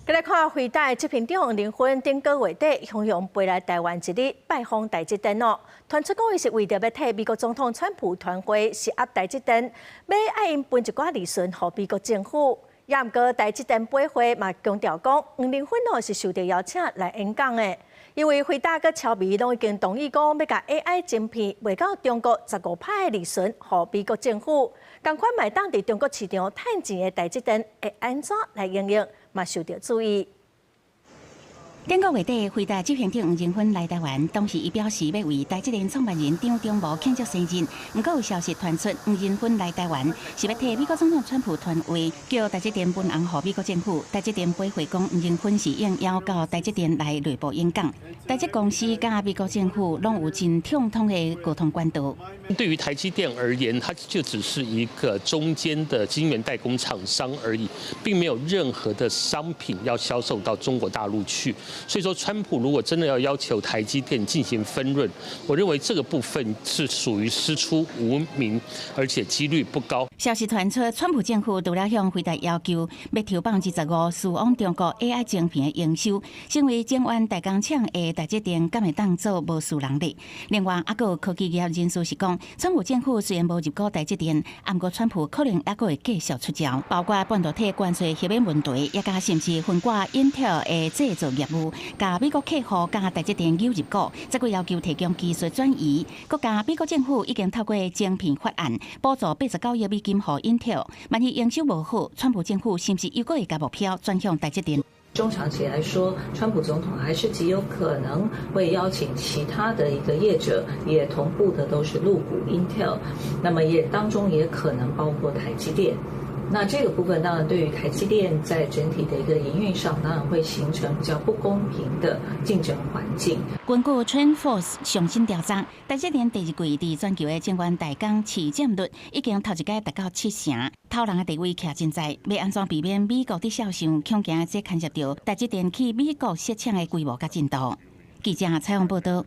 再来看回答这篇中林婚顶个月底向阳飞来台湾一日拜访台积电哦，传出讲伊是为着要替美国总统川普团会施压台积电，要爱因分一寡利润予美国政府。也毋过台积电飞会嘛强调讲，黄林婚是受到邀请来演讲的，因为回答佮超美拢已经同意讲要甲 AI 晶片卖到中国15%的利润予美国政府，同款卖当伫中国市场趁钱的台积电会安怎来应用？嘛受到注意。顶个月底，回答执行长黄仁勋来台湾，当时伊表示要为台积电创办人张忠谋庆祝生日。不过有消息传出，黄仁勋来台湾是要替美国总统川普传话，叫台积电分红予美国政府。台积电飞回讲，黄仁勋是应邀到台积电来内部演讲。台积公司甲美国政府拢有真畅通的沟通管道。对于台积电而言，它就只是一个中间的晶圆代工厂商而已，并没有任何的商品要销售到中国大陆去。所以说，川普如果真的要要求台积电进行分润，我认为这个部分是属于师出无名，而且几率不高。消息传出，川普政府除了向回答要求，要调放25%输往中国 AI 晶片的营收，成为前湾大工厂的台积电敢会当做无事能力。另外，还有科技业人士是讲，川普政府虽然无入股台积电，不过川普可能还会继续出招，包括半导体关税协议问题，也加甚至分割 Intel 的制造业务。甲美国客户甲台积电有入股，再个要求提供技术转移。国家美国政府已经透过晶片法案补助89亿美金予 Intel。万一营收无好，川普政府是不是又会把目标转向台积电？中长期来说，川普总统还是极有可能会邀请其他的一个业者，也同步的都是入股 Intel， 那么也当中也可能包括台积电。那这个部分当然对于台积电在整体的一个营运上，当然会形成比较不公平的竞争环境。根据 TrendForce 上新调查，台积电第二季伫全球的晶圆代工市占率已经头一届达到70%，头人的地位徛真在。要安怎避免美国的销售恐惊这牵涉到台积电去美国设厂的规模甲进度？记者采访报道。